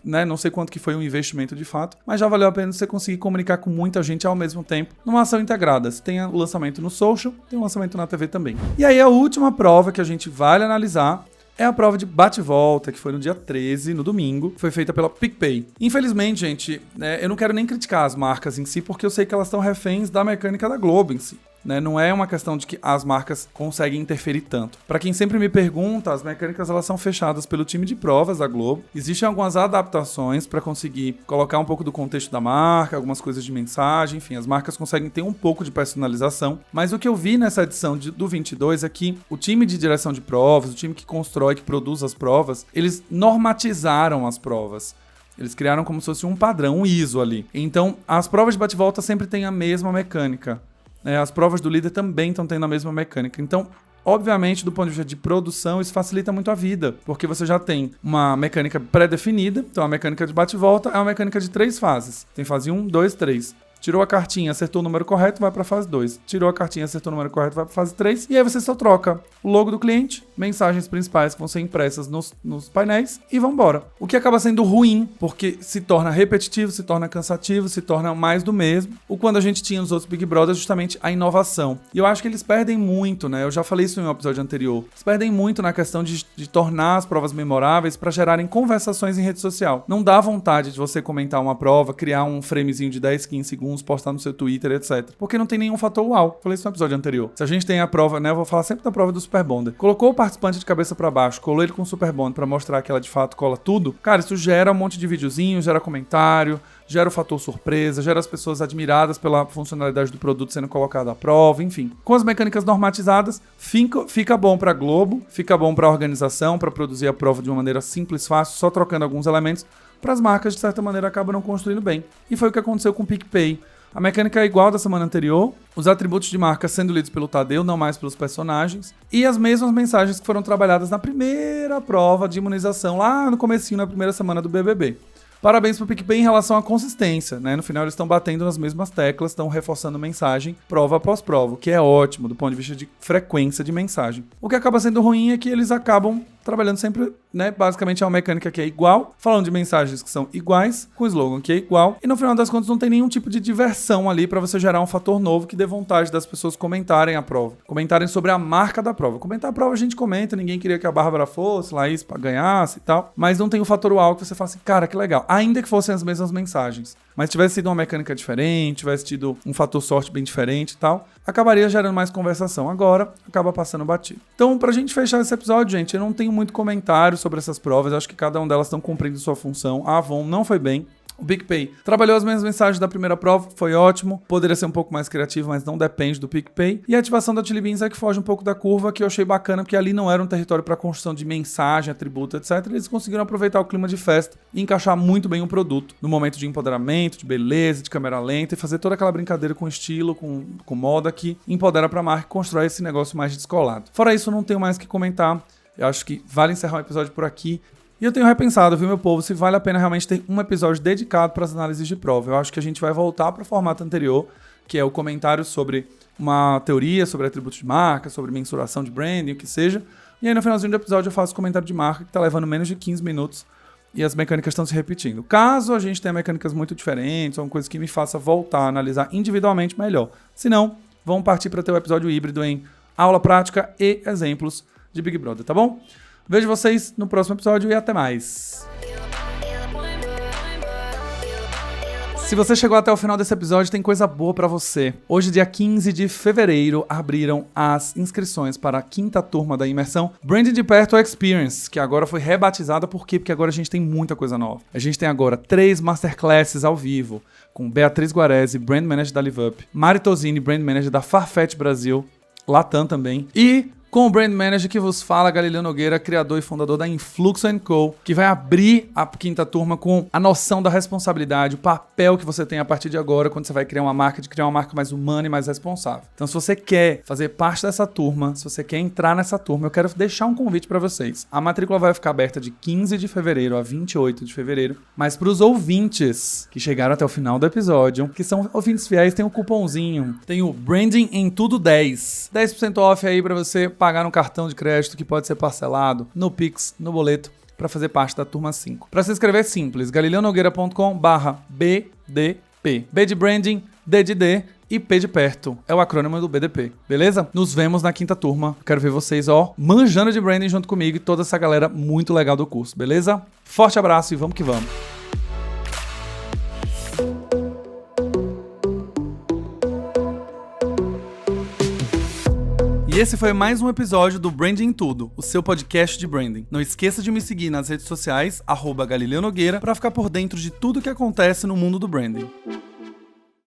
né, não sei quanto que foi um investimento de fato, mas já valeu a pena você conseguir comunicar com muita gente ao mesmo tempo, numa ação integrada. Você tem o lançamento no social, tem o lançamento na TV também. E aí a última prova que a gente vai analisar é a prova de bate-volta, que foi no dia 13, no domingo, foi feita pela PicPay. Infelizmente, gente, eu não quero nem criticar as marcas em si, porque eu sei que elas estão reféns da mecânica da Globo em si. Né? Não é uma questão de que as marcas conseguem interferir tanto. Para quem sempre me pergunta, as mecânicas elas são fechadas pelo time de provas da Globo. Existem algumas adaptações para conseguir colocar um pouco do contexto da marca, algumas coisas de mensagem, enfim, as marcas conseguem ter um pouco de personalização. Mas o que eu vi nessa edição do 22 é que o time de direção de provas, o time que constrói, que produz as provas, eles normatizaram as provas. Eles criaram como se fosse um padrão, um ISO ali. Então, as provas de bate-volta sempre têm a mesma mecânica. As provas do líder também estão tendo a mesma mecânica. Então, obviamente, do ponto de vista de produção, isso facilita muito a vida, porque você já tem uma mecânica pré-definida. Então, a mecânica de bate-volta é uma mecânica de 3 fases. Tem fase 1, 2, 3. Tirou a cartinha, acertou o número correto, vai para a fase 2. Tirou a cartinha, acertou o número correto, vai para a fase 3. E aí você só troca o logo do cliente, mensagens principais que vão ser impressas nos painéis e vão embora. O que acaba sendo ruim, porque se torna repetitivo, se torna cansativo, se torna mais do mesmo. O quando a gente tinha nos outros Big Brother, justamente a inovação. E eu acho que eles perdem muito, né? Eu já falei isso em um episódio anterior. Eles perdem muito na questão de tornar as provas memoráveis para gerarem conversações em rede social. Não dá vontade de você comentar uma prova, criar um framezinho de 10, 15 segundos, postar no seu Twitter, etc. Porque não tem nenhum fator uau. Falei isso no episódio anterior. Se a gente tem a prova, né? Eu vou falar sempre da prova do Super Bonder. Colocou o participante de cabeça pra baixo, colou ele com o Super Bonder pra mostrar que ela de fato cola tudo. Cara, isso gera um monte de videozinho, gera comentário, gera o fator surpresa, gera as pessoas admiradas pela funcionalidade do produto sendo colocado à prova, enfim. Com as mecânicas normatizadas, fica bom pra Globo, fica bom pra organização, pra produzir a prova de uma maneira simples, fácil, só trocando alguns elementos. Para as marcas, de certa maneira, acabam não construindo bem. E foi o que aconteceu com o PicPay. A mecânica é igual da semana anterior, os atributos de marca sendo lidos pelo Tadeu, não mais pelos personagens, e as mesmas mensagens que foram trabalhadas na primeira prova de imunização, lá no comecinho, na primeira semana do BBB. Parabéns pro PicPay em relação à consistência, né? No final eles estão batendo nas mesmas teclas, estão reforçando mensagem prova após prova, o que é ótimo do ponto de vista de frequência de mensagem. O que acaba sendo ruim é que eles acabam trabalhando sempre, né? Basicamente é uma mecânica que é igual, falando de mensagens que são iguais, com slogan que é igual, e no final das contas não tem nenhum tipo de diversão ali para você gerar um fator novo que dê vontade das pessoas comentarem a prova, comentarem sobre a marca da prova. Comentar a prova a gente comenta, ninguém queria que a Bárbara fosse, Laís ganhasse e tal, mas não tem o fator uau que você fala assim, cara, que legal, ainda que fossem as mesmas mensagens. Mas tivesse sido uma mecânica diferente, tivesse tido um fator sorte bem diferente e tal, acabaria gerando mais conversação. Agora, acaba passando batido. Então, pra gente fechar esse episódio, gente, eu não tenho muito comentário sobre essas provas. Eu acho que cada uma delas estão cumprindo sua função. A Avon não foi bem. O PicPay trabalhou as mesmas mensagens da primeira prova, foi ótimo. Poderia ser um pouco mais criativo, mas não depende do PicPay. E a ativação da Chili Beans é que foge um pouco da curva, que eu achei bacana, porque ali não era um território para construção de mensagem, atributo, etc. Eles conseguiram aproveitar o clima de festa e encaixar muito bem o produto no momento de empoderamento, de beleza, de câmera lenta e fazer toda aquela brincadeira com estilo, com moda que empodera para a marca e constrói esse negócio mais descolado. Fora isso, eu não tenho mais o que comentar. Eu acho que vale encerrar o episódio por aqui. E eu tenho repensado, viu, meu povo, se vale a pena realmente ter um episódio dedicado para as análises de prova. Eu acho que a gente vai voltar para o formato anterior, que é o comentário sobre uma teoria, sobre atributos de marca, sobre mensuração de branding, o que seja. E aí no finalzinho do episódio eu faço comentário de marca, que está levando menos de 15 minutos e as mecânicas estão se repetindo. Caso a gente tenha mecânicas muito diferentes, ou uma coisa que me faça voltar a analisar individualmente, melhor. Se não, vamos partir para ter o episódio híbrido em aula prática e exemplos de Big Brother, tá bom? Vejo vocês no próximo episódio e até mais. Se você chegou até o final desse episódio, tem coisa boa pra você. Hoje, dia 15 de fevereiro, abriram as inscrições para a 5ª turma da imersão Branding de Perto Experience, que agora foi rebatizada. Por quê? Porque agora a gente tem muita coisa nova. A gente tem agora 3 masterclasses ao vivo, com Beatriz Guarese, Brand Manager da LiveUp, Mari Tosini, Brand Manager da Farfetch Brasil, Latam também, e com o Brand Manager que vos fala, Galileu Nogueira, criador e fundador da Influxo & Co., que vai abrir a 5ª turma com a noção da responsabilidade, o papel que você tem a partir de agora quando você vai criar uma marca, de criar uma marca mais humana e mais responsável. Então, se você quer fazer parte dessa turma, se você quer entrar nessa turma, eu quero deixar um convite para vocês. A matrícula vai ficar aberta de 15 de fevereiro a 28 de fevereiro, mas para os ouvintes que chegaram até o final do episódio, que são ouvintes fiéis, tem um cupomzinho, tem o Branding em Tudo 10. 10% off aí para você pagar no cartão de crédito que pode ser parcelado, no Pix, no boleto, para fazer parte da turma 5. Para se inscrever é simples, galileonogueira.com/BDP. B de Branding, D de D e P de Perto. É o acrônimo do BDP, beleza? Nos vemos na 5ª turma. Quero ver vocês, manjando de branding junto comigo e toda essa galera muito legal do curso, beleza? Forte abraço e vamos que vamos. E esse foi mais um episódio do Branding em Tudo, o seu podcast de branding. Não esqueça de me seguir nas redes sociais, @Galileu Nogueira, para ficar por dentro de tudo que acontece no mundo do branding.